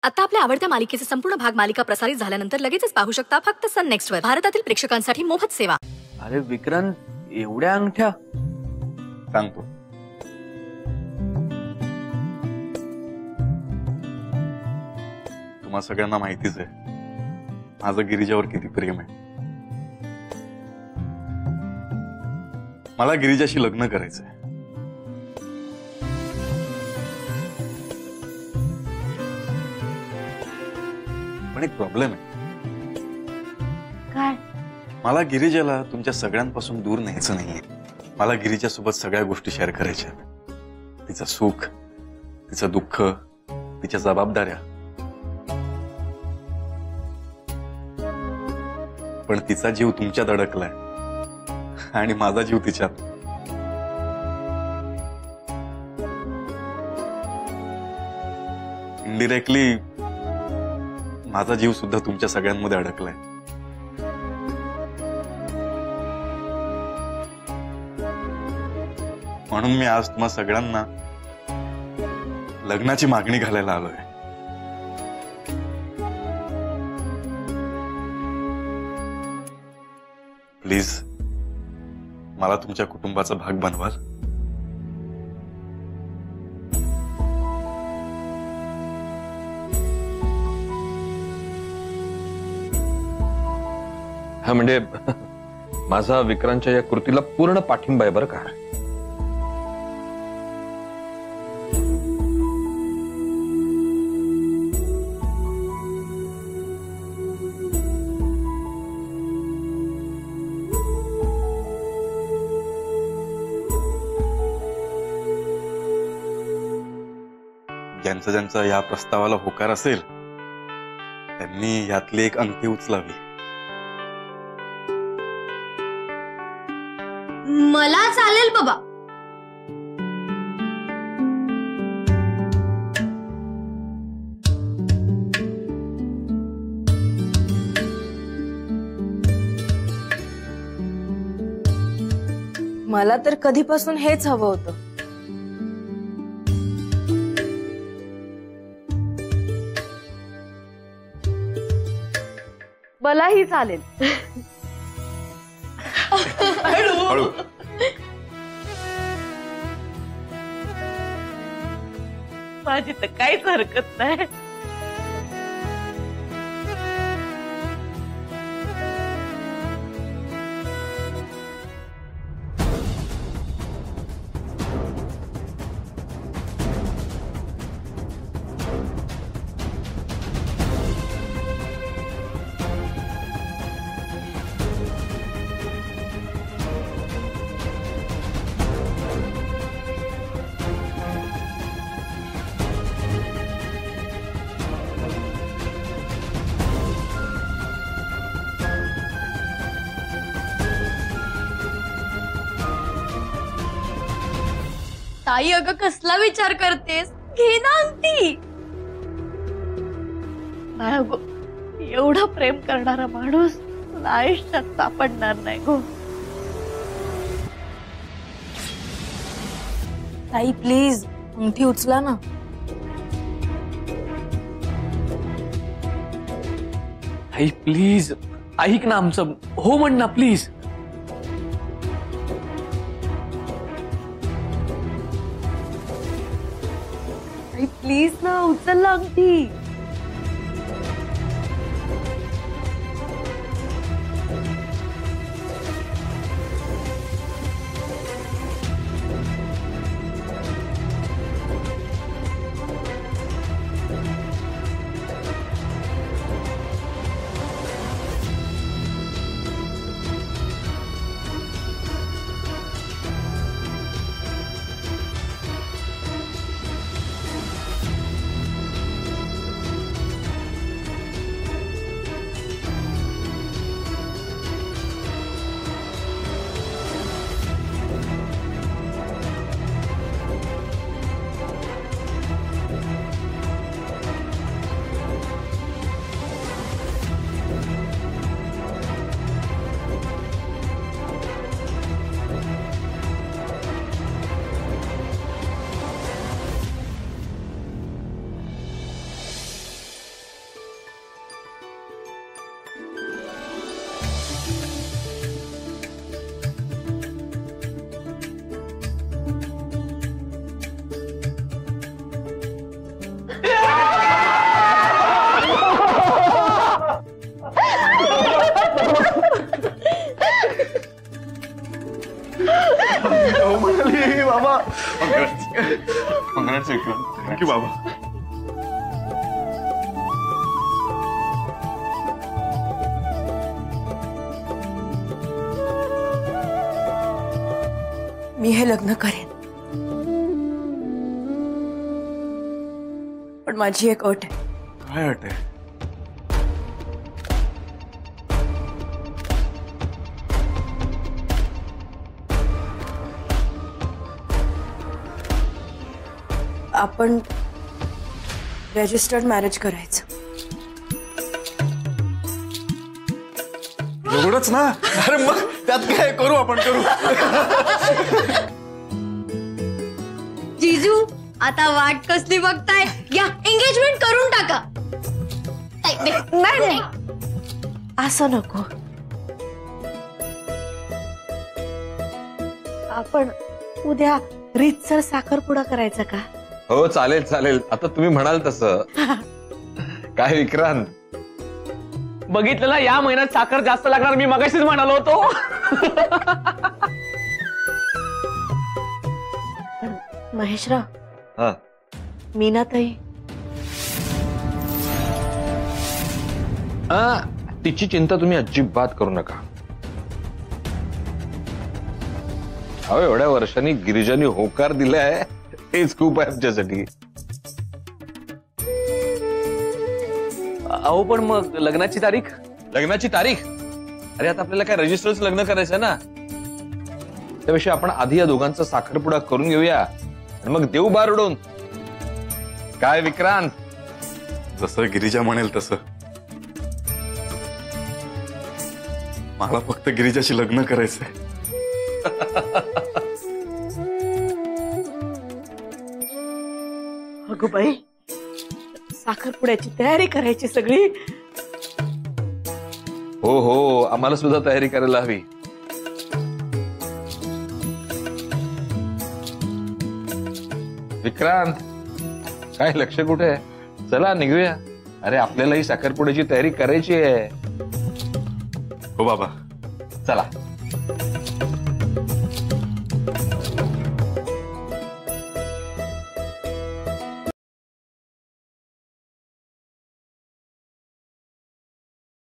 आता आपल्या आवडत्या मालिकेचे संपूर्ण भाग मालिका प्रसारित झाल्यानंतर लगेचच पाहू शकता फक्त सन नेक्स्ट वर. भारतातील प्रेक्षकांसाठी मोफत सेवा. अरे विक्रांत, एवढ्या अंगठ्या? सांगतो. तुम्हा सगळ्यांना माहितीच आहे माझं गिरिजावर किती प्रेम आहे. मला गिरिजाशी लग्न करायचंय. पण एक प्रॉब्लेम आहे. काय? मला गिरिजाला तुमच्या सगळ्यांपासून दूर न्यायचं नाहीये. मला गिरिजासोबत सगळ्या गोष्टी शेअर करायच्या. तिचं सुख, तिचं दुःख, तिच्या जबाबदाऱ्या. पण तिचा जीव तुमच्यात अडकलाय आणि माझा जीव तिच्यात. इनडिरेक्टली माझा जीव सुद्धा तुमच्या सगळ्यांमध्ये अडकलाय. म्हणून मी आज तुम्हा सगळ्यांना लग्नाची मागणी घालायला आलोय. प्लीज मला तुमच्या कुटुंबाचा भाग बनवाल? हा म्हणजे माझा विक्रांतच्या या कृतीला पूर्ण पाठिंबा आहे बरं का. ज्यांचा ज्यांचा या प्रस्तावाला होकार असेल त्यांनी यातली एक अंगठी उचलावी. मला चालेल बाबा. मला तर कधीपासून हेच हवं होतं. मलाही चालेल. हळू. माझी तर काहीच हरकत नाही. ताई अगं कसला विचार करतेस? घे ना अंगठी. नाही अगं, एवढं प्रेम करणारा माणूस तुला आयुष्यात सापडणार नाही गो. ताई प्लीज अंगठी उचला ना. आई प्लीज ऐक ना आमचं. हो म्हण ना प्लीज. प्लीज ना उचल ना अंगठी. बाबा Congrats, विक्रम. थँक्यू बाबा. मी हे लग्न करेन, पण माझी एक अट आहे. काय अट आहे? आपण रजिस्टर्ड मॅरेज करायचं. एवढंच ना? अरे मग त्यात काय करू, आपण करू. जीजू आता वाट कसली बघताय, या एंगेजमेंट करून टाका. नाही असं नको. आपण उद्या रीतसर साखरपुडा करायचा का? हो चालेल चालेल, आता तुम्ही म्हणाल तसं. काय विक्रांत, बघितलं ना, या महिन्यात साखर जास्त लागणार, मी मगाशीच म्हणालो होतो. महेशराव, हा मीनाताई तिची चिंता तुम्ही अजिबात करू नका. अहो एवढ्या वर्षांनी गिरिजाने होकार दिलाय, हेच खूप आहे आमच्यासाठी. अहो पण मग लग्नाची तारीख? लग्नाची तारीख? अरे आता आपल्याला काय रजिस्टरच लग्न करायचं ना, त्याविषयी आपण आधी या दोघांचा साखरपुडा करून घेऊया आणि मग देऊ बार उडून. काय विक्रांत? जसं गिरिजा म्हणेल तसं. मला फक्त गिरिजाशी लग्न करायचंय. अगो बाई, साखरपुड्याची तयारी करायची सगळी. हो हो, आम्हाला सुद्धा तयारी करायला हवी. विक्रांत, काय लक्ष कुठे आहे? चला निघूया. अरे आपल्याला ही साखरपुड्याची तयारी करायची आहे. हो बाबा. चला.